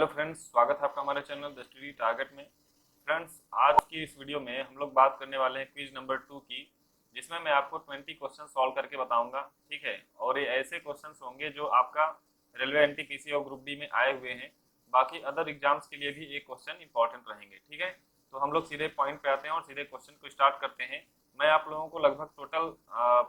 Hello friends, स्वागत है आपका हमारे चैनल द स्टडी टारगेट में। फ्रेंड्स, आज की इस वीडियो में हम लोग बात करने वाले हैं क्विज नंबर 2 की, जिसमें मैं आपको 20 क्वेश्चन सॉल्व करके बताऊंगा। ठीक है, और ये ऐसे क्वेश्चंस होंगे जो आपका रेलवे एनटीपीसी और ग्रुप डी में आए हुए हैं। बाकी अदर एग्जाम्स के लिए भी ये क्वेश्चन इंपॉर्टेंट रहेंगे। ठीक है, तो हम लोग सीधे पॉइंट पे आते हैं और सीधे क्वेश्चन को स्टार्ट करते हैं। मैं आप लोगों को लगभग टोटल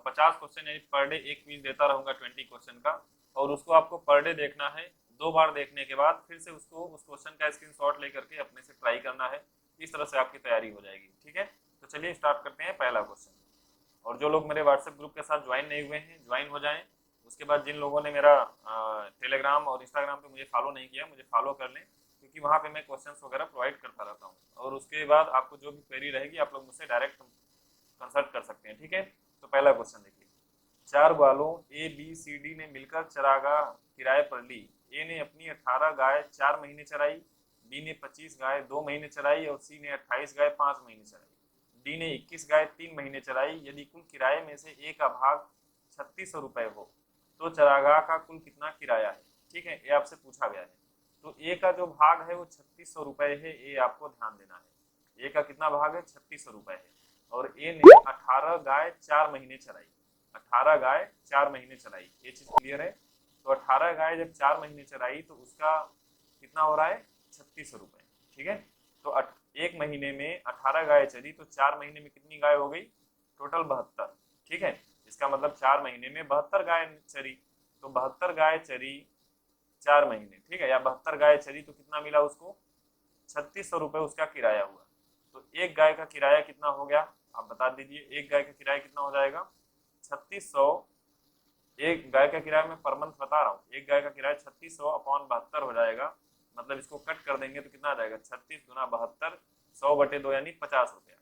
50 क्वेश्चन यानी पर डे एक क्विज देता रहूंगा 20 क्वेश्चन का, और उसको आपको पर डे देखना है। 2 बार देखने के बाद फिर से उसको उस क्वेश्चन का स्क्रीनशॉट लेकर के अपने से ट्राई करना है। इस तरह से आपकी तैयारी हो जाएगी। ठीक है, तो चलिए स्टार्ट करते हैं पहला क्वेश्चन। और जो लोग मेरे व्हाट्सएप ग्रुप के साथ ज्वाइन नहीं हुए हैं, ज्वाइन हो जाएं। उसके बाद जिन लोगों ने मेरा टेलीग्राम और इंस्टाग्राम पे मुझे फॉलो नहीं किया, मुझे फॉलो कर लें, क्योंकि वहाँ पे मैं क्वेश्चंस वगैरह प्रोवाइड करता रहता हूँ। और उसके बाद आपको जो भी क्वेरी रहेगी आप लोग मुझसे डायरेक्ट कंसल्ट कर सकते हैं। ठीक है, तो पहला क्वेश्चन देखिए। 4 ग्वालों ए बी सी डी ने मिलकर चरागाह किराए पर ली। ए ने अपनी 18 गाय 4 महीने चराई, बी ने 25 गाय 2 महीने चराई और सी ने 28 गाय 5 महीने चराई। डी ने 21 गाय 3 महीने चराई। यदि कुल किराए में से ए का भाग 3600 रुपये हो तो चरागाह का कुल कितना किराया है। ठीक है, ये आपसे पूछा गया है। तो ए का जो भाग है वो 3600 रुपये है, ये आपको ध्यान देना है। ए का कितना भाग है? 3600 रुपये है। और ए ने 18 गाय 4 महीने चराई। 18 गाय 4 महीने चराई, ये चीज क्लियर है। तो 18 गाय जब 4 महीने चराई तो उसका कितना हो रहा है? 3600 रुपये। ठीक है, तो एक महीने में 18 गाय चरी तो 4 महीने में कितनी गाय हो गई? टोटल 72। ठीक है, इसका मतलब 4 महीने में 72 गाय चरी। तो 72 गाय चरी 4 महीने, ठीक है, या 72 गाय चरी तो कितना मिला उसको? 3600 रुपये उसका किराया हुआ। तो एक गाय का किराया कितना हो गया आप बता दीजिए। एक गाय का किराया कितना हो जाएगा? 3600। एक गाय का किराया मैं पर मंथ बता रहा हूँ। एक गाय का किराया 3600 अपॉन 72 हो जाएगा। मतलब इसको कट कर देंगे तो कितना आ जाएगा? 36 गुना 72, 100/2 यानी 50 रुपया।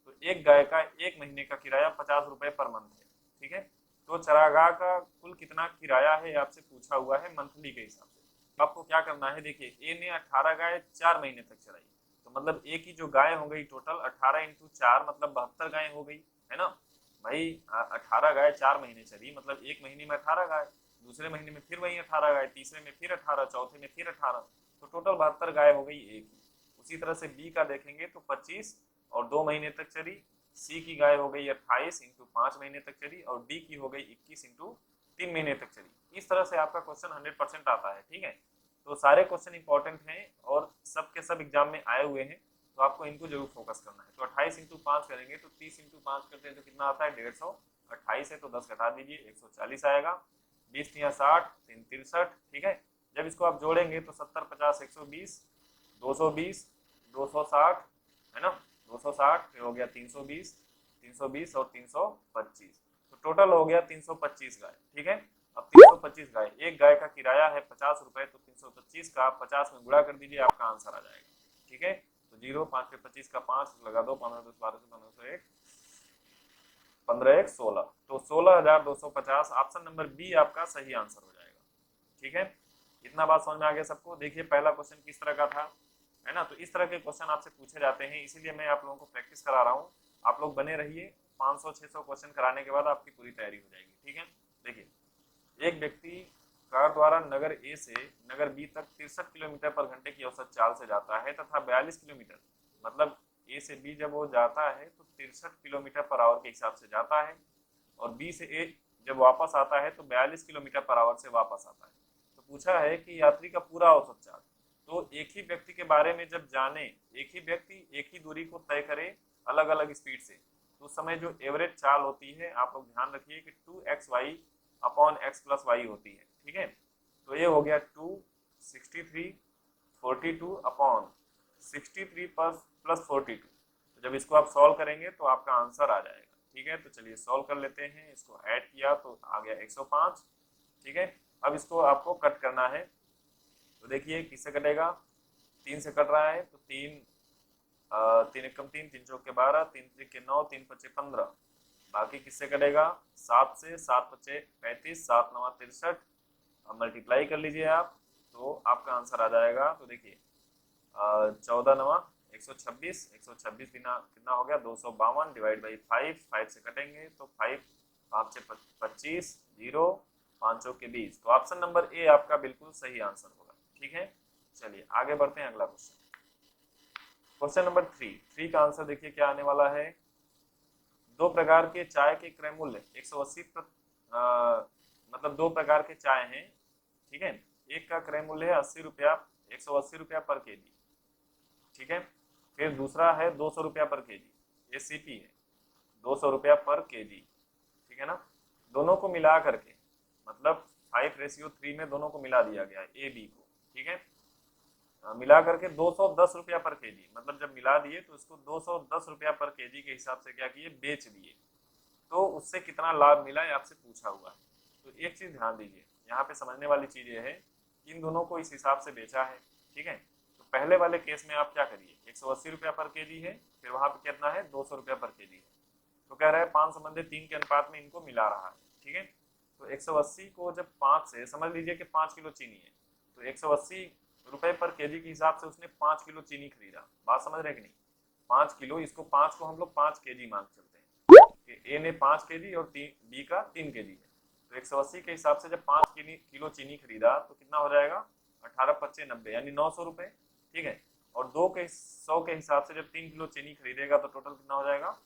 तो एक गाय का एक महीने का किराया 50 रुपये पर मंथ है। ठीक है, तो चरागाह का कुल कितना किराया है आपसे पूछा हुआ है मंथली के हिसाब से। तो आपको क्या करना है, देखिए ए ने 18 गाय 4 महीने तक चराई, तो मतलब ए की जो गाय हो गई टोटल 18 इंटू 4 मतलब 72 गाय हो गई, है ना भाई। 18 गाय 4 महीने चली मतलब एक महीने में 18 गाय, दूसरे महीने में फिर वही 18 गाय, तीसरे में फिर 18, चौथे में फिर 18, तो टोटल 72 गाय हो गई ए की। उसी तरह से बी का देखेंगे तो 25 और 2 महीने तक चली। सी की गाय हो गई 28 इंटू 5 महीने तक चली, और डी की हो गई 21 इंटू 3 महीने तक चली। इस तरह से आपका क्वेश्चन 100% आता है। ठीक है, तो सारे क्वेश्चन इंपॉर्टेंट हैं और सब के सब एग्जाम में आए हुए हैं, तो आपको इनको जरूर फोकस करना है। तो 28 इंटू 5 करेंगे तो 30 इंटू 5 करते हैं तो कितना आता है? 150। 28 है तो 10 घटा दीजिए, 140 आएगा। 20 या 60, 3 63। ठीक है, जब इसको आप जोड़ेंगे तो 70 50 120, 220, 260, है ना, 260 फिर हो गया 320, 320 और 325, तो टोटल हो गया 325 गाय। ठीक है, अब 325 गाय, एक गाय का किराया है 50 रुपए, तो 325 का 50 में गुणा कर दीजिए, आपका आंसर आ जाएगा। ठीक है, तो 0 5 पे 25 का 5 लगा दो, 15 10 12 1501, 15 1 16, तो 16,250 ऑप्शन नंबर बी आपका सही आंसर हो जाएगा। ठीक है, इतना बात समझ में आ गया सबको। देखिए पहला क्वेश्चन किस तरह का था, है ना। तो इस तरह के क्वेश्चन आपसे पूछे जाते हैं, इसीलिए मैं आप लोगों को प्रैक्टिस करा रहा हूँ। आप लोग बने रहिए, 500-600 क्वेश्चन कराने के बाद आपकी पूरी तैयारी हो जाएगी। ठीक है, देखिए एक व्यक्ति कार द्वारा नगर ए से नगर बी तक 63 किलोमीटर पर घंटे की औसत चाल से जाता है तथा 42 किलोमीटर, मतलब ए से बी जब वो जाता है तो 63 किलोमीटर पर आवर के हिसाब से जाता है, और बी से ए जब वापस आता है तो 42 किलोमीटर पर आवर से वापस आता है। तो पूछा है कि यात्री का पूरा औसत चाल। तो एक ही व्यक्ति के बारे में जब जाने, एक ही व्यक्ति एक ही दूरी को तय करे अलग अलग स्पीड से, तो उस समय जो एवरेज चाल होती है, आप लोग ध्यान रखिए कि 2xy upon x plus Y होती है। ठीक है, तो ये हो गया 263 42 अपॉन 63 प्लस 42। तो जब इसको आप सॉल्व करेंगे तो आपका आंसर आ जाएगा। ठीक है, तो चलिए सॉल्व कर लेते हैं। इसको ऐड किया तो आ गया 105। ठीक है, अब इसको आपको कट करना है। तो देखिए किससे कटेगा? 3 से कट रहा है, तो 3 3 एकम 3, 3 चौके 12, 3 त्रिके 9, 3 पचे 15। बाकी किससे कटेगा? 7 से, 7 पचे 35, 7 9 63। अब मल्टीप्लाई कर लीजिए आप, तो आपका आंसर आ जाएगा। तो देखिए 14 9 126, 126 बिना कितना हो गया? 252 डिवाइड बाई 5, 5 से कटेंगे तो 5 5 से 25, 0 5 के 20। तो ऑप्शन नंबर ए आपका बिल्कुल सही आंसर होगा। ठीक है, चलिए आगे बढ़ते हैं अगला क्वेश्चन। क्वेश्चन नंबर 3 का आंसर देखिए क्या आने वाला है। दो प्रकार के चाय के क्रय मूल्य 180 मतलब दो प्रकार के चाय हैं, ठीक है। एक का क्रय मूल्य है 80 रुपया, 180 रुपया पर केजी, ठीक है। फिर दूसरा है 200 रुपया पर केजी, ये सीपी है, 200 रुपया पर केजी, ठीक है ना। दोनों को मिला करके मतलब 5:3 में दोनों को मिला दिया गया है ए बी को, ठीक है। मिला करके 210 रुपया पर केजी, मतलब जब मिला दिए तो इसको 210 रुपया पर केजी के हिसाब से क्या किए, बेच दिए। तो उससे कितना लाभ मिला ये आपसे पूछा हुआ है। तो एक चीज ध्यान दीजिए, यहाँ पे समझने वाली चीज ये है कि इन दोनों को इस हिसाब से बेचा है, ठीक है। तो पहले वाले केस में आप क्या करिए, 180 रुपया पर केजी है, फिर वहां पे कितना है 200 रुपया पर केजी है, तो कह रहा है 5:3 के अनुपात में इनको मिला रहा है, ठीक है। तो 180 को जब 5 से, समझ लीजिए कि 5 किलो चीनी है, तो 180 रुपए पर केजी के हिसाब से उसने 5 किलो चीनी खरीदा। बात समझ रहे कि नहीं, 5 किलो, इसको 5 को हम लोग 5 केजी मान चलते हैं कि ए ने 5 केजी और बी का 3 केजी है। तो 180 के हिसाब से जब 5 किलो चीनी खरीदा तो कितना हो जाएगा, 18×5 = 90, यानी 900 रुपए, ठीक है। और 100 के हिसाब से जब 3 किलो चीनी खरीदेगा तो टोटल कितना हो जाएगा,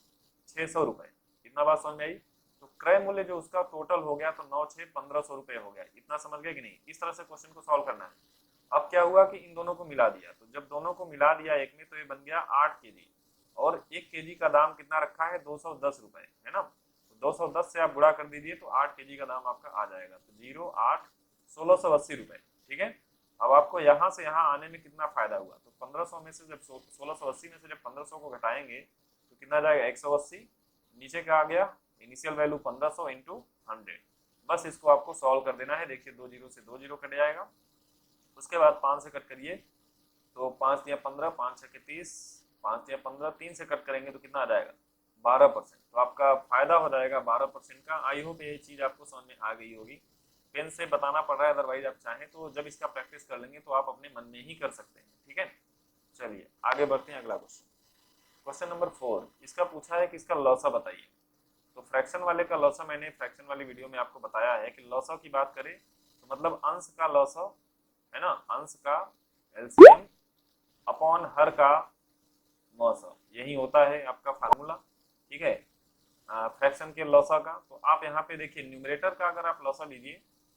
600 रुपए। इतना बात समझ में आई। तो क्रय मूल्य जो उसका टोटल हो गया तो 9×6=1500 रुपए हो गया। इतना समझ गए कि नहीं। इस तरह से क्वेश्चन को सॉल्व करना है। अब क्या हुआ कि इन दोनों को मिला दिया, तो जब दोनों को मिला दिया एक में, तो ये बन गया 8 केजी, और 1 केजी का दाम कितना रखा है, 210 रुपए, है ना। तो 210 से आप गुणा कर दीजिए तो 8 केजी का दाम आपका आ जाएगा, तो 0 8 1680 रुपए, ठीक है। अब आपको यहाँ से यहाँ आने में कितना फायदा हुआ, तो 1500 में से जब 1680 में से जब 1500 को घटाएंगे तो कितना जाएगा, 180, नीचे क्या आ गया, इनिशियल वैल्यू 1500 इंटू 100। बस इसको आपको सॉल्व कर देना है। देखिए 2 जीरो से 2 जीरो कट जाएगा, उसके बाद 5 से कट करिए तो 5 या 15, 5 6 30, 5 या 15, 3 से कट करेंगे तो कितना आ जाएगा, 12%। तो आपका फायदा हो जाएगा 12% का। आई होप ये चीज आपको समझ में आ गई होगी। पेन से बताना पड़ रहा है, अदरवाइज आप चाहें तो जब इसका प्रैक्टिस कर लेंगे तो आप अपने मन में ही कर सकते हैं, ठीक है। चलिए आगे बढ़ते हैं अगला क्वेश्चन। क्वेश्चन नंबर 4 इसका पूछा है कि इसका लौसा बताइए। तो फ्रैक्शन वाले का लौसा मैंने फ्रैक्शन वाली वीडियो में आपको बताया है कि लौसा की बात करें तो मतलब अंश का लौसा, है ना, अंश का एलसीएम अपॉन हर का मौसा, यही होता है आपका फार्मूला, ठीक है। फ्रैक्शन के लौसा का तो आप यहाँ पे देखिए न्यूमरेटर का अगर आप लौसा लीजिए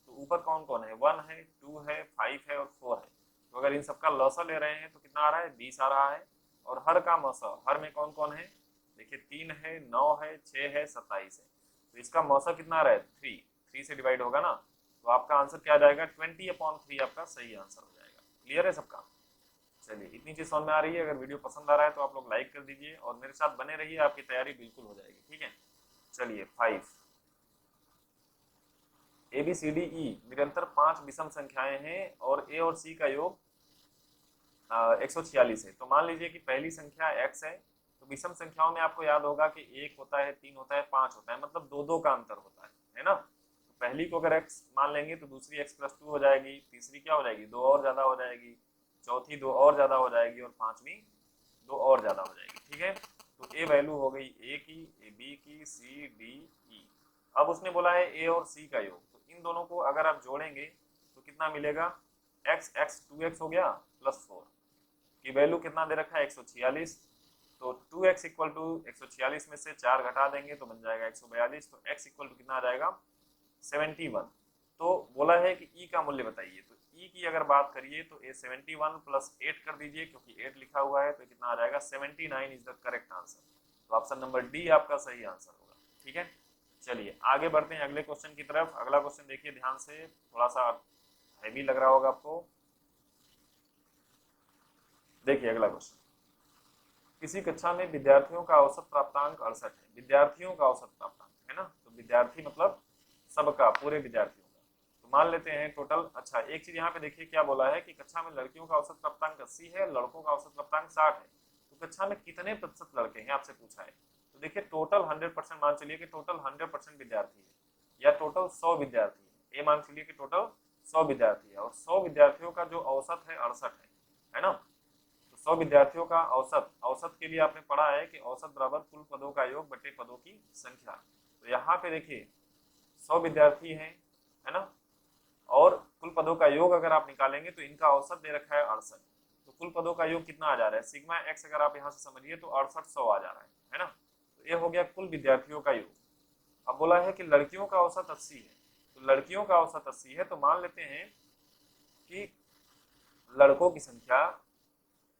तो ऊपर कौन कौन है, 1 है, 2 है, 5 है और 4 है। तो अगर इन सबका लौसा ले रहे हैं तो कितना आ रहा है, 20 आ रहा है। और हर का मौसा, हर में कौन कौन है, देखिए 3 है, 9 है, 6 है, 27 है। तो इसका मौसा कितना आ रहा है, 3 से डिवाइड होगा ना, तो आपका आंसर क्या आ जाएगा, 20/3 आपका सही आंसर हो जाएगा। क्लियर है सबका। चलिए इतनी चीज समझ में आ रही है। अगर वीडियो पसंद आ रहा है तो आप लोग लाइक कर दीजिए और मेरे साथ बने रहिए, आपकी तैयारी बिल्कुल हो जाएगी, ठीक है। चलिए 5, A B C D E निरंतर 5 विषम संख्याएं हैं और ए और सी का योग 146 है। तो मान लीजिए कि पहली संख्या x है, तो विषम संख्याओं में आपको याद होगा कि 1 होता है, 3 होता है, 5 होता है, मतलब 2 2 का अंतर होता है ना। तो पहली को अगर x मान लेंगे तो दूसरी x+2 हो जाएगी, तीसरी क्या हो जाएगी, 2 और ज्यादा हो जाएगी, चौथी 2 और ज्यादा हो जाएगी और पांचवी 2 और ज्यादा हो जाएगी, ठीक है। तो ए वैल्यू हो गई ए की, ए बी की, सी डी ई। अब उसने बोला है ए और सी का योग, तो इन दोनों को अगर आप जोड़ेंगे तो कितना मिलेगा, x 2x हो गया प्लस 4 की वैल्यू कितना दे रखा है, 146। तो 2x = 146 में से 4 घटा देंगे तो बन जाएगा 142। तो x = कितना आ जाएगा, 71। तो बोला है कि e का मूल्य बताइए। तो e की अगर बात करिए तो ये 71 + 8 कर दीजिए, क्योंकि 8 लिखा हुआ है, तो कितना आ जाएगा, 79 इज द करेक्ट आंसर। तो ऑप्शन नंबर डी आपका सही आंसर होगा, ठीक है। चलिए आगे बढ़ते हैं अगले क्वेश्चन की तरफ। अगला क्वेश्चन देखिए ध्यान से, थोड़ा सा हैवी लग रहा होगा आपको। देखिए अगला क्वेश्चन, किसी कक्षा में विद्यार्थियों का औसत प्राप्तांक 68 है। विद्यार्थियों का औसत प्राप्तांक है ना, तो विद्यार्थी मतलब सबका, पूरे विद्यार्थियों का। तो मान लेते हैं टोटल। अच्छा एक चीज यहाँ पे देखिए क्या बोला है कि कक्षा में लड़कियों का औसत प्राप्तांक 80 है, लड़कों का औसत प्राप्तांक 60 है। तो कक्षा में कितने प्रतिशत लड़के हैं आपसे पूछा है। तो देखिए टोटल 100% मान चलिए कि टोटल 100% विद्यार्थी है, या टोटल 100 विद्यार्थी है। ये मान चलिए कि टोटल 100 विद्यार्थी है और 100 विद्यार्थियों का जो औसत है 68 है ना। 100 विद्यार्थियों का औसत, औसत के लिए आपने पढ़ा है कि औसत बराबर कुल पदों का योग बटे पदों की संख्या। तो यहाँ पे देखिए 100 विद्यार्थी हैं, है ना, और कुल पदों का योग अगर आप निकालेंगे तो इनका औसत दे रखा है 68। तो कुल पदों का योग कितना आ जा रहा है, सिग्मा एक्स अगर आप यहाँ से समझिए तो 6800 आ जा रहा है ना। तो ये हो गया कुल विद्यार्थियों का योग। अब बोला है कि लड़कियों का औसत 80 है, तो लड़कियों का औसत 80 है, तो मान लेते हैं कि लड़कों की संख्या,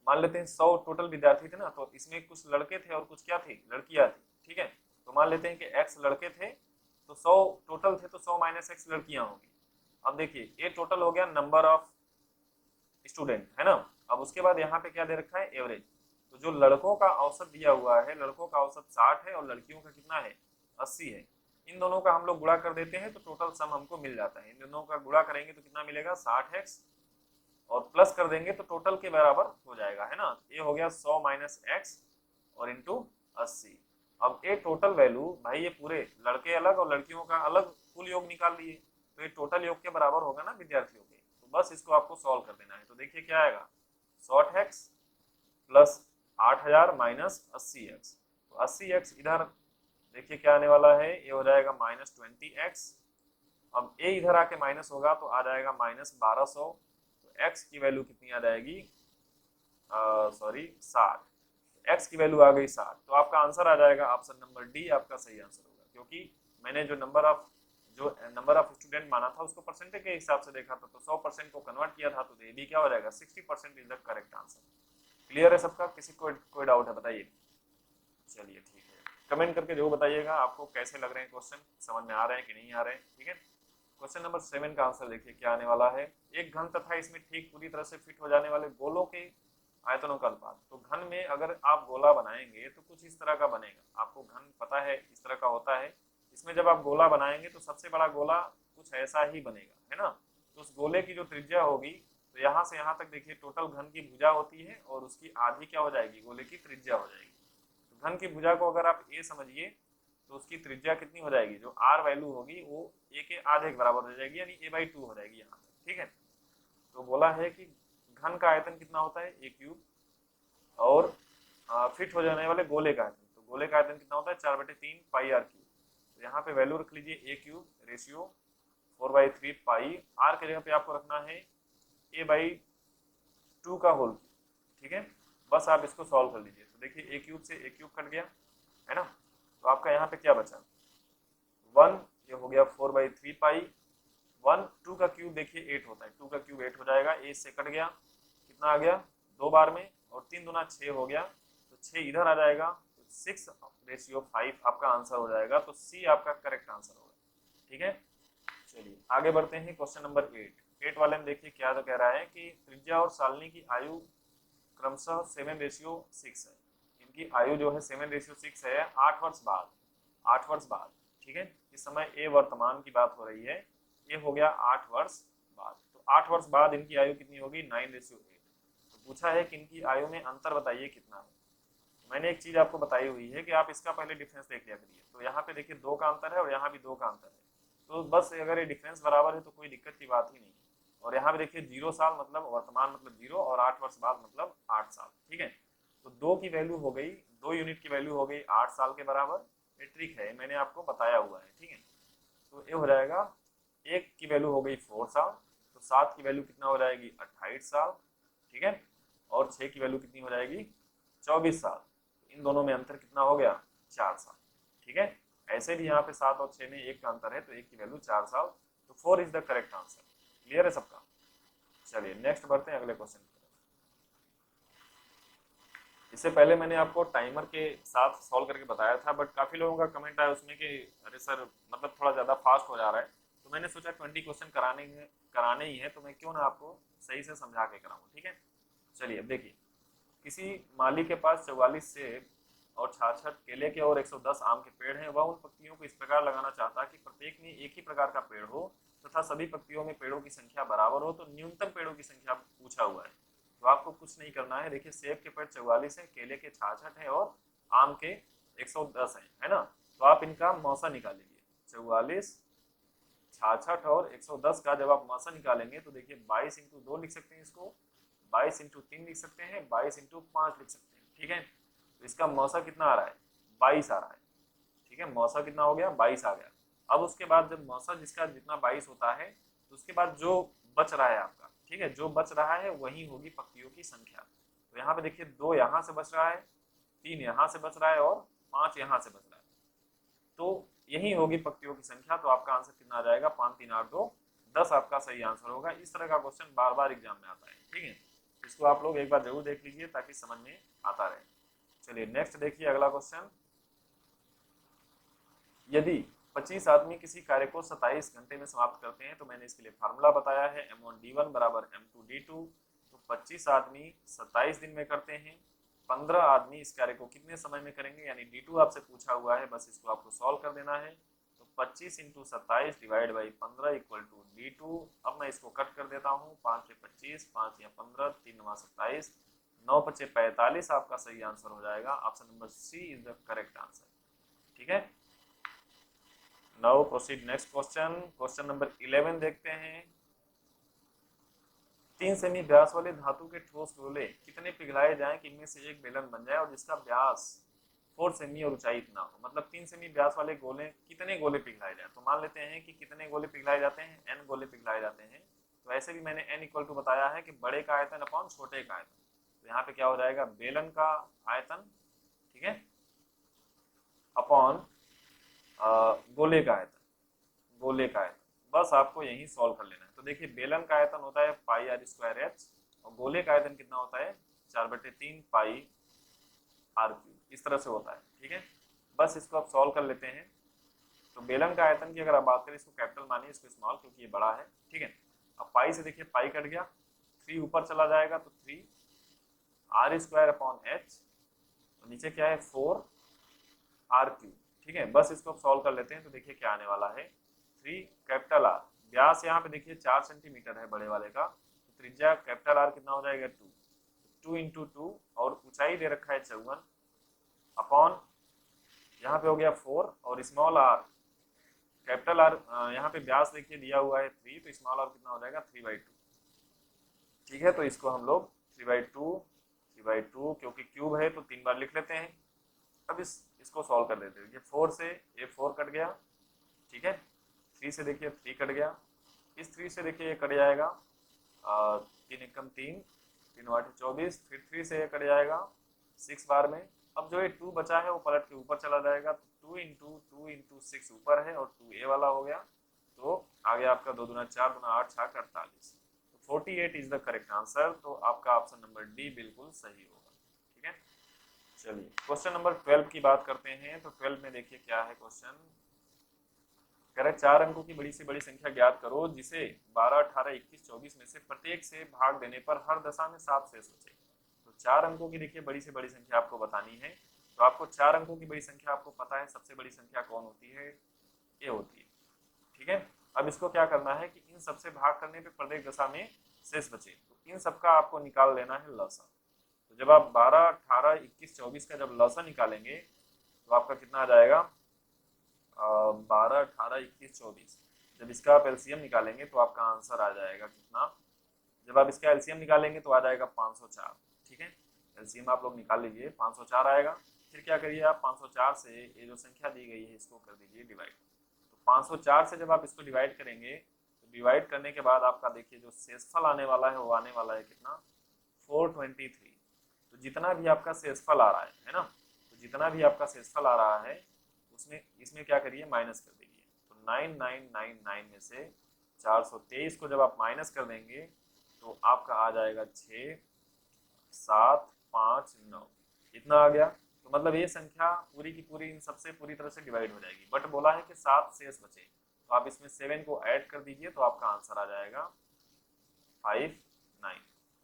मान लेते हैं 100 टोटल विद्यार्थी थे ना, तो इसमें कुछ लड़के थे और कुछ क्या थी, लड़कियां थी, ठीक है। तो मान लेते हैं कि x लड़के थे, तो 100 टोटल थे, तो 100 माइनस x लड़कियां होंगी। अब देखिए ये टोटल हो गया नंबर ऑफ स्टूडेंट, है ना। अब उसके बाद यहाँ पे क्या दे रखा है, एवरेज। तो जो लड़कों का औसत दिया हुआ है, लड़कों का औसत 60 है और लड़कियों का कितना है, 80 है। इन दोनों का हम लोग गुणा कर देते हैं तो टोटल सम हमको मिल जाता है। इन दोनों का गुणा करेंगे तो कितना मिलेगा, 60x, और प्लस कर देंगे तो टोटल के बराबर हो जाएगा, है ना। ये हो गया 100 माइनस एक्स और इंटू 80। अब ये टोटल वैल्यू, भाई ये पूरे लड़के अलग और लड़कियों का अलग कुल योग निकाल लिए, तो ये टोटल योग के बराबर होगा ना विद्यार्थियों के। तो बस इसको आपको सॉल्व कर देना है। तो देखिए क्या आएगा, 60x प्लस 8000 माइनस 80x। तो 80x इधर देखिए क्या आने वाला है, ये हो जाएगा माइनस 20x। अब ए इधर आके माइनस होगा तो आ जाएगा माइनस 1200। तो x की वैल्यू कितनी आ जाएगी, सॉरी 60। x की वैल्यू आ गई 60, तो आपका आंसर आ जाएगा ऑप्शन नंबर डी आपका सही आंसर होगा, क्योंकि मैंने जो नंबर ऑफ स्टूडेंट माना था उसको परसेंटेज के हिसाब से देखा था, तो 100% को कन्वर्ट किया था, तो ये भी क्या हो जाएगा, 60% is the correct answer. Clear है सबका, किसी को कोई डाउट है बताइए। चलिए ठीक है, कमेंट करके जरूर बताइएगा आपको कैसे लग रहे हैं क्वेश्चन, समझ में आ रहे हैं कि नहीं आ रहे हैं, ठीक है। क्वेश्चन नंबर 7 का आंसर देखिए क्या आने वाला है। एक घन तथा इसमें ठीक पूरी तरह से फिट हो जाने वाले गोलों के आयतनों का अनुपात। तो घन में अगर आप गोला बनाएंगे तो कुछ इस तरह का बनेगा, आपको घन पता है इस तरह का होता है। इसमें जब आप गोला बनाएंगे तो सबसे बड़ा गोला कुछ ऐसा ही बनेगा, है ना। तो उस गोले की जो त्रिज्या होगी, तो यहाँ से यहाँ तक देखिए टोटल घन की भुजा होती है और उसकी आधी क्या हो जाएगी, गोले की त्रिज्या हो जाएगी। तो घन की भुजा को अगर आप ए समझिए तो उसकी त्रिज्या कितनी हो जाएगी, जो आर वैल्यू होगी वो ए के आधे के बराबर हो जाएगी, यानी a/2 हो जाएगी यहाँ तक, ठीक है। तो बोला है कि घन का आयतन कितना होता है, a क्यूब, और फिट हो जाने वाले गोले का आयतन, तो गोले का आयतन कितना होता है 4/3 पाई आर क्यूब। तो यहाँ पे वैल्यू रख लीजिए a cube ratio 4/3 pi, R के जगह पे आपको रखना है a/2 का होल, ठीक है। बस आप इसको सॉल्व कर लीजिए। तो देखिए a क्यूब से a क्यूब कट गया, है ना। तो आपका यहाँ पे क्या बचा, 1, ये हो गया 4/3 पाई, 1, 2 का क्यूब देखिए 8 होता है, 2 का क्यूब 8 हो जाएगा, ए से कट गया, कितना आ गया 2 बार में, और 3 दूना 6 हो गया, तो 6 इधर आ जाएगा, तो 6/5 आपका आंसर हो जाएगा। तो सी आपका करेक्ट आंसर होगा, ठीक है। चलिए आगे बढ़ते हैं, क्वेश्चन नंबर 8 वाले में देखिए क्या तो कह रहा है कि त्रिज्या और सालनी की आयु क्रमशः 7:6 है। इनकी आयु जो है 7:6 है, 8 वर्ष बाद, ठीक है। इस समय ए वर्तमान की बात हो रही है, ये हो गया 8 वर्ष बाद। तो 8 वर्ष बाद इनकी आयु कितनी होगी, 9:8। तो पूछा है कि इनकी आयु में अंतर बताइए कितना है। मैंने एक चीज आपको बताई हुई है कि आप इसका पहले डिफरेंस देख लिया करिए। तो यहाँ पे देखिए 2 का अंतर है और यहाँ भी 2 का अंतर है, तो बस अगर ये डिफरेंस बराबर है तो कोई दिक्कत की बात ही नहीं है। और यहाँ पे देखिए 0 साल मतलब वर्तमान मतलब 0, और 8 वर्ष बाद मतलब 8 साल, ठीक है। तो 2 की वैल्यू हो गई, 2 यूनिट की वैल्यू हो गई 8 साल के बराबर। ये ट्रिक है, मैंने आपको बताया हुआ है, ठीक है। तो ये हो जाएगा, 1 की वैल्यू हो गई 4 साल, तो 7 की वैल्यू कितना हो जाएगी 28 साल, ठीक है। और 6 की वैल्यू कितनी हो जाएगी 24 साल। तो इन दोनों में अंतर कितना हो गया 4 साल, ठीक है। ऐसे भी यहाँ पे 7 और 6 में 1 का अंतर है, तो 1 की वैल्यू 4 साल। तो 4 is the correct answer. Clear है सबका। चलिए नेक्स्ट बढ़ते हैं अगले क्वेश्चन की तरफ। इससे पहले मैंने आपको टाइमर के साथ सॉल्व करके बताया था, बट काफी लोगों का कमेंट आया उसमें कि अरे सर मतलब थोड़ा ज्यादा फास्ट हो जा रहा है। तो मैंने सोचा 20 क्वेश्चन कराने ही है, तो मैं क्यों ना आपको सही से समझा के कराऊं, ठीक है। चलिए अब देखिए, किसी माली के पास 44 सेब और 66 केले के और 110 आम के पेड़ हैं। वह उन पत्तियों को इस प्रकार लगाना चाहता है कि प्रत्येक में एक ही प्रकार का पेड़ हो तथा सभी पत्तियों में पेड़ों की संख्या बराबर हो। तो न्यूनतम पेड़ों की संख्या पूछा हुआ है। तो आपको कुछ नहीं करना है, देखिए सेब के पेड़ 44 है, केले के 66 है और आम के 110 है ना। तो आप इनका मौसा निकाल लीजिए, 44, 66 और 110 का जब आप मौसा निकालेंगे तो देखिए 22 इंटू 2 लिख सकते हैं इसको, 22 इंटू 3 लिख सकते हैं, 22 इंटू 5 लिख सकते हैं, ठीक है। तो इसका मौसा कितना आ रहा है 22 आ रहा है, ठीक है। मौसा कितना हो गया 22 आ गया। अब उसके बाद जब मौसा जिसका जितना 22 होता है तो उसके बाद जो बच रहा है आपका, ठीक है, जो बच रहा है वही होगी पंक्तियों की संख्या। तो यहाँ पे देखिए 2 यहाँ से बच रहा है, 3 यहाँ से बच रहा है और 5 यहाँ से बच रहा है, तो यही होगी पंक्तियों की संख्या। तो आपका आंसर कितना आ जाएगा, 5 3 8 2 10 आपका सही आंसर होगा। इस तरह का क्वेश्चन बार बार एग्जाम में आता है, ठीक है, इसको आप लोग एक बार जरूर देख लीजिए ताकि समझ में आता रहे। चलिए नेक्स्ट देखिए अगला क्वेश्चन। यदि 25 आदमी किसी कार्य को 27 घंटे में समाप्त करते हैं, तो मैंने इसके लिए फार्मूला बताया है M1D1 बराबर M2D2। तो 25 आदमी 27 दिन में करते हैं, 15 आदमी इस कार्य को कितने समय में करेंगे, यानी D2 आपसे पूछा हुआ है, बस इसको आपको सॉल्व कर देना है। तो 25 into 27 divide by 15 equal to D2। अब मैं इसको कट कर देता हूँ, 5 या 25, 5 या 15, 3 9 27, 9 5 45 आपका सही आंसर हो जाएगा। Option number C is the correct answer, ठीक है। Now proceed next question. Question number 11 देखते हैं। 3 सेमी व्यास वाले धातु के ठोस गोले कितने पिघलाए जाएं कि इनमें से एक बेलन बन जाए और जिसका व्यास 4 सेमी और ऊंचाई इतना हो। मतलब 3 सेमी व्यास वाले गोले, कितने गोले पिघलाए जाए, तो मान लेते हैं कि कितने गोले पिघलाए जाते हैं, n गोले पिघलाए जाते हैं। तो ऐसे भी मैंने n इक्वल टू बताया है कि बड़े का आयतन अपॉन छोटे का आयतन। तो यहाँ पे क्या हो जाएगा, बेलन का आयतन, ठीक है, अपॉन गोले का आयतन, गोले का आयतन। बस आपको यही सॉल्व कर लेना है। तो देखिए बेलन का आयतन होता है पाई आर स्क्वायर एच और गोले का आयतन कितना होता है, 4/3 पाई आर क्यूब, इस तरह से होता है, ठीक है। बस इसको आप सॉल्व कर लेते हैं। तो बेलन का आयतन की अगर आप बात करें, इसको कैपिटल मानिए, इसको स्मॉल, क्योंकि ये बड़ा है, ठीक है। अब पाई से देखिए पाई कट गया, 3 ऊपर चला जाएगा तो 3 आर स्क्वायर अपॉन एच, तो नीचे क्या है 4 आर क्यूब, ठीक है। बस इसको सॉल्व कर लेते हैं। तो देखिए क्या आने वाला है, 3 कैपिटल आर, व्यास यहाँ पे देखिए 4 सेंटीमीटर है बड़े वाले का, तो त्रिज्या कैपिटल आर कितना हो जाएगा 2, 2 इंटू 2 और ऊंचाई दे रखा है 54 अपॉन यहाँ पे हो गया 4 और स्मॉल आर, कैपिटल आर यहाँ पे व्यास देखिए दिया हुआ है 3, तो स्मॉल आर कितना हो जाएगा 3/2, ठीक है। तो इसको हम लोग 3/2 क्योंकि क्यूब है तो 3 बार लिख लेते हैं। अब इसको सॉल्व कर देते हैं। ये 4 से ये 4 कट गया, ठीक है, 3 से देखिए 3 कट गया, इस 3 से देखिए ये कट जाएगा 3 एकम 3, 3 8 24, फिर 3 से ये कट जाएगा 6 बार में। अब जो ये 2 बचा है वो पलट के ऊपर चला जाएगा, तो 2 इंटू 6 ऊपर है और 2 ए वाला हो गया। तो आगे आपका 2 दूना 4 दूना 8 6 48, तो 48 इज द करेक्ट आंसर। तो आपका ऑप्शन नंबर डी बिल्कुल सही होगा, ठीक है। चलिए क्वेश्चन नंबर 12 की बात करते हैं। तो 12 में देखिए क्या है क्वेश्चन, कह रहे 4 अंकों की बड़ी से बड़ी संख्या ज्ञात करो जिसे 12 18 21 24 में से प्रत्येक से भाग देने पर हर दशा में 7 शेष बचे। तो 4 अंकों की देखिए बड़ी से बड़ी संख्या आपको बतानी है। तो आपको 4 अंकों की बड़ी संख्या आपको पता है, सबसे बड़ी संख्या कौन होती है, ये होती है, ठीक है। अब इसको क्या करना है कि इन सबसे भाग करने पे प्रत्येक दशा में शेष बचे, तो इन सबका आपको निकाल लेना है लसा। तो जब आप 12 18 21 24 का जब लसा निकालेंगे तो आपका कितना आ जाएगा, 12 18 21 24। जब इसका आप एलसीएम निकालेंगे तो आपका आंसर आ जाएगा कितना, जब आप इसका एलसीएम निकालेंगे तो आ जाएगा 504, ठीक है। एलसीएम आप लोग निकाल लीजिए, 504 आएगा। फिर क्या करिए आप 504 से ये जो संख्या दी गई है इसको कर दीजिए डिवाइड। तो 504 से जब आप इसको डिवाइड करेंगे तो डिवाइड करने के बाद आपका देखिए जो शेषफल आने वाला है वो आने वाला है कितना, 423। तो जितना भी आपका शेषफल आ रहा है ना, तो जितना भी आपका शेषफल आ रहा है उसमें इसमें क्या करिए माइनस कर दीजिए। तो 9999 में से 423 को जब आप माइनस कर देंगे तो आपका आ जाएगा 6 7 5 9, इतना आ गया। तो मतलब ये संख्या पूरी की पूरी इन सबसे पूरी तरह से डिवाइड हो जाएगी, बट बोला है कि 7 शेष बचे, तो आप इसमें 7 को ऐड कर दीजिए तो आपका आंसर आ जाएगा 59,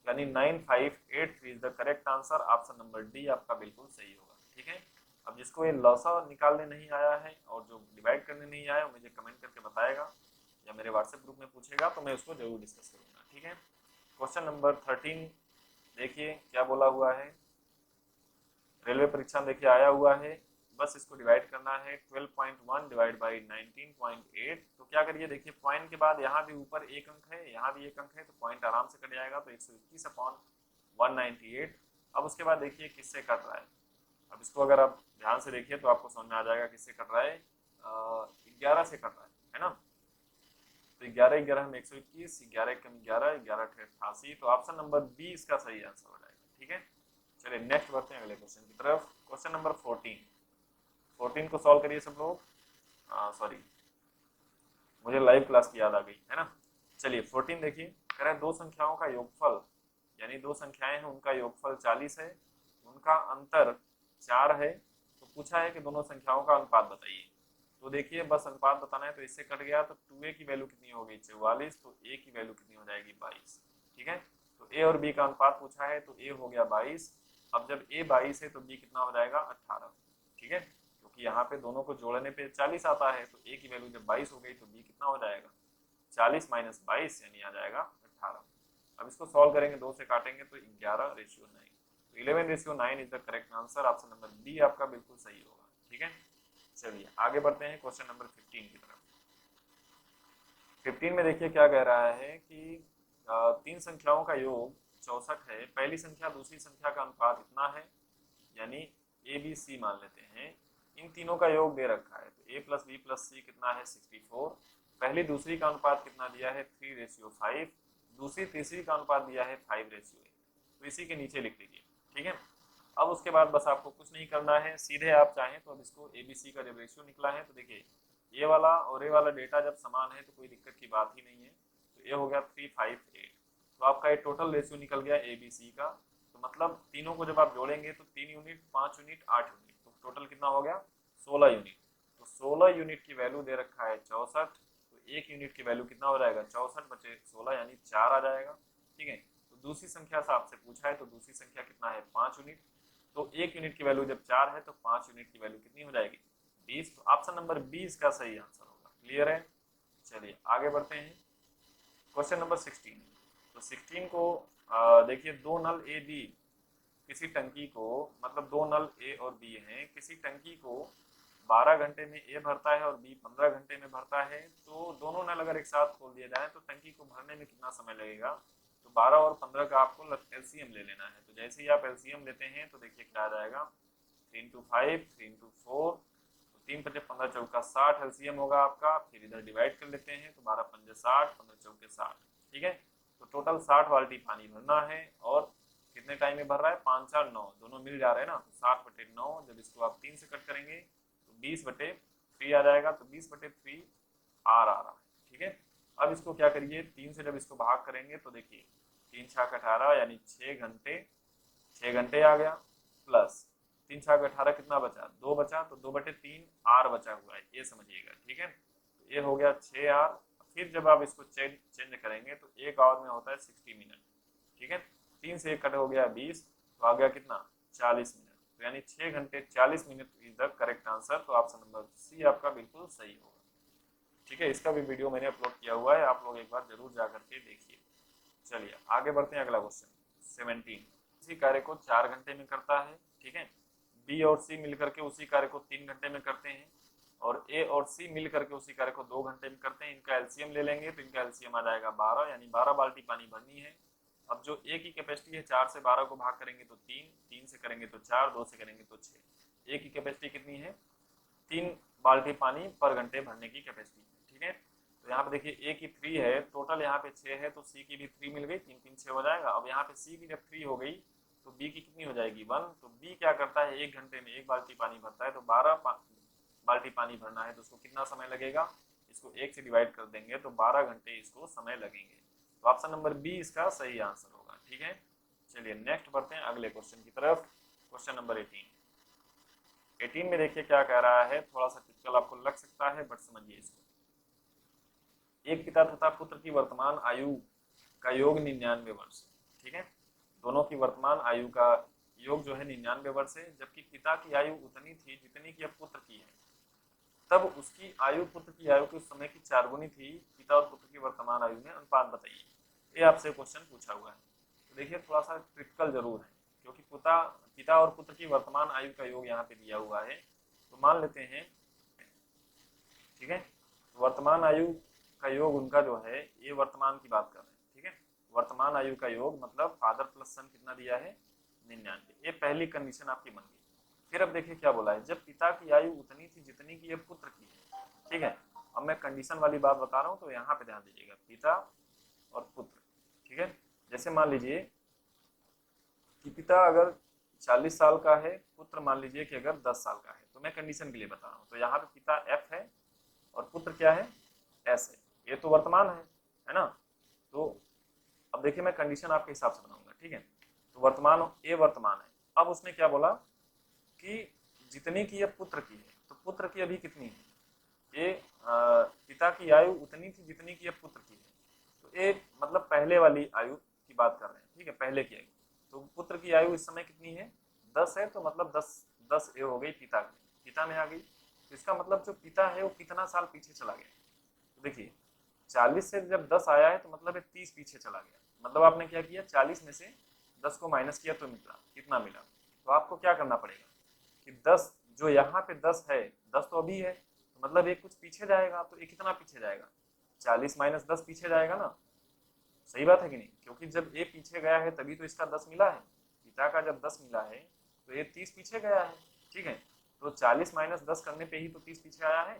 यानी 9583 is the correct answer. Option number D आपका बिल्कुल सही होगा, ठीक है। अब जिसको ये लॉसा निकालने नहीं आया है और जो डिवाइड करने नहीं आया मुझे कमेंट करके बताएगा या मेरे व्हाट्सएप ग्रुप में पूछेगा तो मैं उसको जरूर डिस्कस करूंगा, ठीक है। क्वेश्चन नंबर 13 देखिए क्या बोला हुआ है, रेलवे परीक्षा में देखिए आया हुआ है, बस इसको डिवाइड करना है 12.1 डिवाइड बाई 19.8। तो क्या करिए देखिए पॉइंट के बाद यहाँ भी ऊपर एक अंक है, यहाँ भी एक अंक है, तो पॉइंट आराम से कट जाएगा, तो 121 अपॉन 198। अब उसके बाद देखिए किससे कट रहा है। अब इसको अगर आप ध्यान से देखिए तो आपको समझ में आ जाएगा किससे कट रहा है, 11 से कट रहा है ना। तो 11 11 में 121, 11 कम 11, 11 88। तो ऑप्शन नंबर बी इसका सही आंसर हो जाएगा। ठीक है, चलिए नेक्स्ट बढ़ते हैं अगले क्वेश्चन की तरफ। क्वेश्चन नंबर 14 को सॉल्व करिए सब लोग। सॉरी, मुझे लाइव क्लास की याद आ गई है ना। चलिए 14 देखिए, कह रहा है दो संख्याओं का योगफल, यानी दो संख्याएं हैं उनका योगफल 40 है, उनका अंतर 4 है। तो पूछा है कि दोनों संख्याओं का अनुपात बताइए। तो देखिए बस अनुपात बताना है, तो इससे कट गया तो 2a की वैल्यू कितनी होगी 44, तो a की वैल्यू कितनी हो जाएगी 22। ठीक है, तो a और b का अनुपात पूछा है, तो a हो गया 22। अब जब a 22 है तो b कितना हो जाएगा 18। ठीक है, क्योंकि यहाँ पे दोनों को जोड़ने पे 40 आता है, तो a की वैल्यू जब 22 हो गई तो b कितना हो जाएगा 40 माइनस 22 यानी आ जाएगा 18। अब इसको सॉल्व करेंगे, 2 से काटेंगे तो 11:9। तो 11:9 is the correct answer. Option number B आपका बिल्कुल सही होगा। ठीक है, चलिए आगे बढ़ते हैं क्वेश्चन नंबर 15 की तरफ। 15 में देखिए क्या कह रहा है कि तीन संख्याओं का योग 64 है, पहली संख्या दूसरी संख्या का अनुपात इतना है, यानी ए बी सी मान लेते हैं। इन तीनों का योग दे रखा है, तो a प्लस बी प्लस सी कितना है 64। पहली दूसरी का अनुपात कितना दिया है 3:5, दूसरी तीसरी का अनुपात दिया है 5:8। तो इसी के नीचे लिख लीजिए। ठीक है, अब उसके बाद बस आपको कुछ नहीं करना है, सीधे आप चाहें तो अब इसको ए बी सी का जब रेशियो निकला है तो देखिए ये वाला और ये वाला डेटा जब समान है तो कोई दिक्कत की बात ही नहीं है। तो ये हो गया 358। तो आपका ये टोटल रेशियो निकल गया ए बी सी का। तो मतलब तीनों को जब आप जोड़ेंगे तो 3 यूनिट 5 यूनिट 8 यूनिट, तो टोटल कितना हो गया 16 यूनिट। तो 16 यूनिट की वैल्यू दे रखा है 64, तो एक यूनिट की वैल्यू कितना हो जाएगा 64 बचे 16 यानी 4 आ जाएगा। ठीक है, तो दूसरी संख्या से आपसे पूछा है, तो दूसरी संख्या कितना है 5 यूनिट। तो एक यूनिट की वैल्यू जब 4 है तो 5 यूनिट की वैल्यू कितनी हो जाएगी 20। तो ऑप्शन नंबर 20 का सही आंसर होगा। क्लियर है, चलिए आगे बढ़ते हैं क्वेश्चन नंबर 16। तो 16 को देखिए दो नल ए बी किसी टंकी को, मतलब दो नल ए और बी हैं, किसी टंकी को 12 घंटे में ए भरता है और बी 15 घंटे में भरता है। तो दोनों नल अगर एक साथ खोल दिए जाए तो टंकी को भरने में कितना समय लगेगा। तो 12 और 15 का आपको एलसीएम ले लेना है। तो जैसे ही आप एलसीएम लेते हैं तो देखिए क्या आ जाएगा 3 into 5 3 into 4, तो 3 पचे 15 चौका 60 एलसीएम होगा आपका। फिर इधर डिवाइड कर लेते हैं तो 12 पंजे 60, 15 चौके 60। ठीक है, तो टोटल 60 बाल्टी पानी भरना है और कितने टाइम में भर रहा है 5 4 9, दोनों मिल जा रहे हैं ना। तो 60/9, जब इसको आप 3 से कट करेंगे तो 20/3 आ जाएगा। तो 20/3 आर आ रहा है। ठीक है, अब इसको क्या करिए 3 से जब इसको भाग करेंगे तो देखिए 3 छाक 18 यानी 6 घंटे, 6 घंटे आ गया, प्लस 3 छाक 18 कितना बचा 2 बचा, तो 2/3 आर बचा हुआ है, ये समझिएगा। ठीक है, तो ये हो गया 6 आर। फिर जब आप इसको चेंज करेंगे तो एक आवर में होता है 60 मिनट। ठीक है, 3 से 1 कट हो गया 20, तो आ गया कितना 40 मिनट। तो यानी 6 घंटे 40 minute is the correct answer. तो ऑप्शन नंबर सी आपका बिल्कुल सही होगा। ठीक है, इसका भी वीडियो मैंने अपलोड किया हुआ है, आप लोग एक बार जरूर जा करके देखिए। चलिए आगे बढ़ते हैं अगला क्वेश्चन 17। इसी कार्य को 4 घंटे में करता है। ठीक है, बी और सी मिलकर के उसी कार्य को 3 घंटे में करते हैं, और ए और सी मिल करके उसी कार्य को 2 घंटे में करते हैं। इनका एलसीएम ले लेंगे तो इनका एलसीएम आ जाएगा 12, यानी 12 बाल्टी पानी भरनी है। अब जो ए की कैपेसिटी है 4 से 12 को भाग करेंगे तो 3, 3 से करेंगे तो 4, 2 से करेंगे तो 6। ए की कैपेसिटी कितनी है 3 बाल्टी पानी पर घंटे भरने की कैपेसिटी है। ठीक है, तो यहाँ पे देखिए ए की 3 है, टोटल यहाँ पे 6 है, तो सी की भी 3 मिल गई, 3 3 6 हो जाएगा। अब यहाँ पे सी की जब 3 हो गई तो बी की कितनी हो जाएगी 1। तो बी क्या करता है 1 घंटे में 1 बाल्टी पानी भरता है, तो 12 बाल्टी पानी भरना है, तो उसको कितना समय लगेगा, इसको 1 से डिवाइड कर देंगे तो 12 घंटे इसको समय लगेंगे। तो ऑप्शन नंबर बी इसका सही आंसर होगा। ठीक है, चलिए नेक्स्ट बढ़ते हैं अगले क्वेश्चन की तरफ। क्वेश्चन नंबर 18 में देखिए क्या कह रहा है, थोड़ा सा टिपिकल आपको लग सकता है बट समझिए इसको। एक पिता तथा पुत्र की वर्तमान आयु का योग 99 वर्ष। ठीक है, दोनों की वर्तमान आयु का योग जो है 99 वर्ष है, जबकि पिता की आयु उतनी थी जितनी की अब पुत्र की है। तब उसकी आयु पुत्र की आयु के उस समय की 4 गुनी थी। पिता और पुत्र की वर्तमान आयु में अनुपात बताइए। ये आपसे क्वेश्चन पूछा हुआ है। तो देखिए थोड़ा सा क्रिटिकल जरूर है, क्योंकि पिता और पुत्र की वर्तमान आयु का योग यहाँ पे दिया हुआ है। तो मान लेते हैं, ठीक है, वर्तमान आयु का योग उनका जो है, ये वर्तमान की बात कर रहे हैं। ठीक है, वर्तमान आयु का योग मतलब फादर प्लस सन कितना दिया है 99। ये पहली कंडीशन आपकी बन गई। फिर अब देखिए क्या बोला है, जब पिता की आयु उतनी थी जितनी की अब पुत्र की है। ठीक है, अब मैं कंडीशन वाली बात बता रहा हूँ, तो यहाँ पे ध्यान दीजिएगा, पिता और पुत्र, ठीक है। जैसे मान लीजिए कि पिता अगर 40 साल का है, पुत्र मान लीजिए कि अगर 10 साल का है, तो मैं कंडीशन के लिए बता रहा हूँ। तो यहाँ पे पिता एफ है और पुत्र क्या है, एस है। ये तो वर्तमान है ना। तो अब देखिए मैं कंडीशन आपके हिसाब से बनाऊंगा, ठीक है। तो वर्तमान, ए वर्तमान है। अब उसने क्या बोला कि जितनी की ये पुत्र की है, तो पुत्र की अभी कितनी है, ये पिता की आयु उतनी थी जितनी की ये पुत्र की है। तो ये मतलब पहले वाली आयु की बात कर रहे हैं, ठीक है, पहले की आयु। तो पुत्र की आयु इस समय कितनी है, 10 है, तो मतलब 10 ए हो गई पिता की, पिता में आ गई। तो इसका मतलब जो पिता है वो कितना साल पीछे चला गया। तो देखिए 40 से जब 10 आया है तो मतलब 30 पीछे चला गया। मतलब आपने क्या किया, 40 में से 10 को माइनस किया तो मिला कितना मिला। तो आपको क्या करना पड़ेगा कि 10 जो यहाँ पे 10 है, 10 तो अभी है, तो मतलब एक कुछ पीछे जाएगा। तो ये कितना पीछे जाएगा, 40 माइनस 10 पीछे जाएगा ना। सही बात है कि नहीं, क्योंकि जब ए पीछे गया है तभी तो इसका 10 मिला है। पिता का जब 10 मिला है तो ये 30 पीछे गया है, ठीक है। तो 40 माइनस 10 करने पे ही तो 30 पीछे आया है।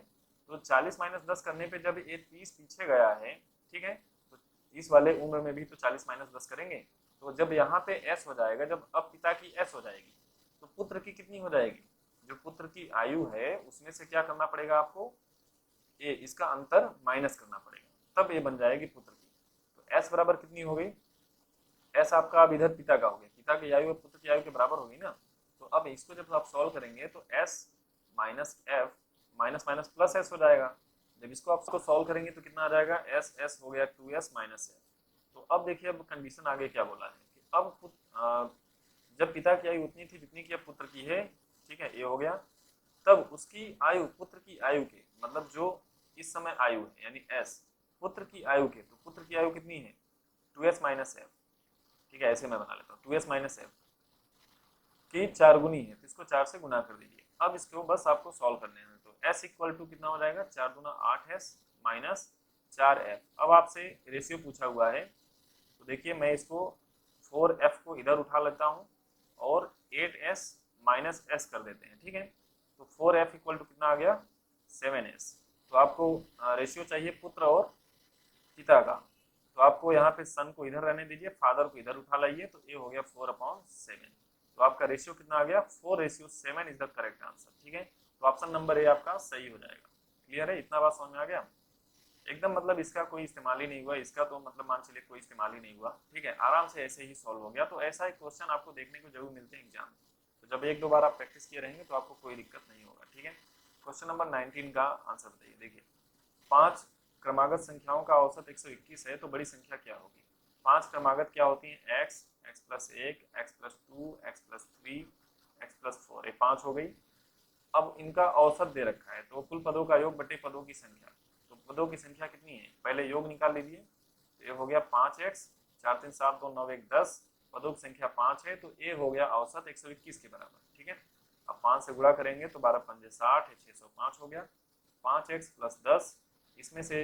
तो 40 माइनस 10 करने पे जब ये 30 पीछे गया है, ठीक है, तो इस वाले उम्र में भी तो 40 माइनस 10 करेंगे। तो जब यहाँ पे एस हो जाएगा, जब अब पिता की एस हो जाएगी, तो पुत्र की कितनी हो जाएगी, जो पुत्र की आयु है उसमें से क्या करना पड़ेगा आपको, ये इसका अंतर माइनस करना पड़ेगा, तब ये बन जाएगी पुत्र की। तो एस बराबर कितनी हो गई, एस आपका अब इधर पिता का हो गया, पिता की आयु पुत्र की आयु के बराबर होगी ना। तो अब इसको जब आप सॉल्व करेंगे तो S minus F minus minus plus S हो जाएगा। जब इसको आप सॉल्व करेंगे तो कितना आ जाएगा, एस एस हो गया 2s माइनस एफ। तो अब देखिए अब कंडीशन आगे क्या बोला है कि अब जब पिता की आयु उतनी थी जितनी की अब पुत्र की है, ठीक है, ये हो गया। तब उसकी आयु पुत्र की आयु के, मतलब जो इस समय आयु है यानी एस पुत्र की आयु के, तो पुत्र की आयु कितनी है 2s माइनस एफ, ठीक है। ऐसे मैं बना लेता हूँ 2s माइनस एफ की 4 गुनी है, तो इसको 4 से गुना कर दीजिए। अब इसको बस आपको सॉल्व करने हैं। तो s इक्वल टू कितना हो जाएगा, 4 दूना 8s माइनस 4f। अब आपसे रेशियो पूछा हुआ है, तो देखिए मैं इसको 4f को इधर उठा लेता हूँ और 8s माइनस s कर देते हैं, ठीक है। तो 4f इक्वल टू कितना आ गया 7s। तो आपको रेशियो चाहिए पुत्र और पिता का। तो आपको यहाँ पे सन को इधर रहने दीजिए, फादर को इधर उठा लाइए, तो ये हो गया 4/7। तो आपका रेशियो कितना आ गया 4:7 इज द करेक्ट आंसर, ठीक है। तो ऑप्शन नंबर ए आपका सही हो जाएगा। क्लियर है, इतना बात समझ में आ गया एकदम, मतलब इसका कोई इस्तेमाल ही नहीं हुआ, इसका तो मतलब मान चलिए कोई इस्तेमाल ही नहीं हुआ, ठीक है, आराम से ऐसे ही सॉल्व हो गया। तो ऐसा एक क्वेश्चन आपको देखने को जरूर मिलते हैं एग्जाम में। तो जब एक दो बार आप प्रैक्टिस किए रहेंगे तो आपको कोई दिक्कत नहीं होगा, ठीक है। क्वेश्चन नंबर 19 का आंसर बताइए। देखिए 5 क्रमागत संख्याओं का औसत 121 है, तो बड़ी संख्या क्या होगी। 5 क्रमागत क्या होती है, x, x+1, x+2, x+3, x+4, ये 5 हो गई। अब इनका औसत दे रखा है, तो कुल पदों का योग बटे पदों की संख्या। तो पदों की संख्या कितनी है, पहले योग निकाल लीजिए। तो ये हो गया 5x, 4 3 7 2 9 1 10, पदों की संख्या 5 है, तो ये हो गया औसत 121 के बराबर, ठीक है। अब 5 से गुणा करेंगे तो 12 पंजे 60 है, 605 हो गया। 5x + 10, इसमें से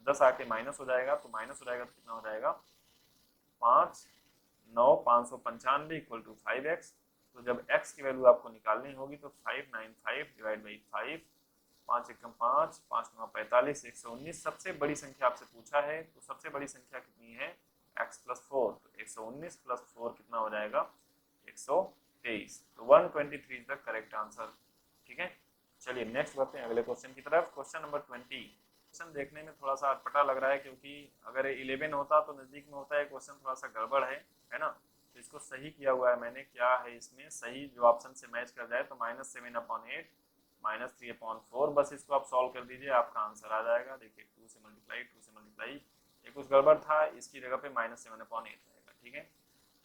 10 आके माइनस हो जाएगा, तो माइनस हो जाएगा तो कितना हो जाएगा 5 9 595 इक्वल टू 5x। तो जब x की वैल्यू आपको निकालनी होगी तो 595 डिवाइड बाई 5, 5 एकम 5, 5 9 45, 119। सबसे बड़ी संख्या आपसे पूछा है, तो सबसे बड़ी संख्या कितनी है x+4, तो 119 + 4 कितना हो जाएगा 123। तो 123 इज द करेक्ट आंसर, ठीक है। चलिए नेक्स्ट बढ़ते हैं अगले क्वेश्चन की तरफ। Question number 20। क्वेश्चन देखने में थोड़ा सा अटपटा लग रहा है, क्योंकि अगर 11 होता तो नजदीक में होता है, क्वेश्चन थोड़ा सा गड़बड़ है ना। तो इसको सही किया हुआ है मैंने, क्या है इसमें सही, जो ऑप्शन से मैच कर जाए तो -7/8 -3/4, बस इसको आप सॉल्व कर दीजिए, आपका आंसर आ जाएगा। देखिए 2 से मल्टीप्लाई, ये कुछ गड़बड़ था, इसकी जगह पे -7/8 रहेगा, ठीक है।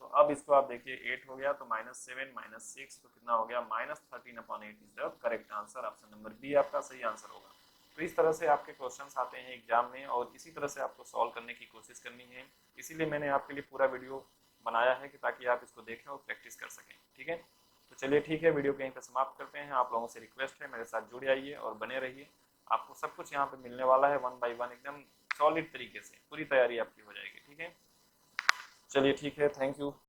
तो अब इसको आप देखिए 8 हो गया, तो -7 -6, तो कितना हो गया -13/8 is the correct answer. Option number B आपका सही आंसर होगा। तो इस तरह से आपके क्वेश्चंस आते हैं एग्जाम में, और इसी तरह से आपको सॉल्व करने की कोशिश करनी है। इसीलिए मैंने आपके लिए पूरा वीडियो बनाया है कि ताकि आप इसको देखें और प्रैक्टिस कर सकें, ठीक है। तो चलिए ठीक है, वीडियो कहीं पर समाप्त करते हैं। आप लोगों से रिक्वेस्ट है मेरे साथ जुड़े आइए और बने रहिए, आपको सब कुछ यहाँ पे मिलने वाला है 1 बाय 1, एकदम सॉलिड तरीके से पूरी तैयारी आपकी हो जाएगी, ठीक है। चलिए ठीक है, थैंक यू।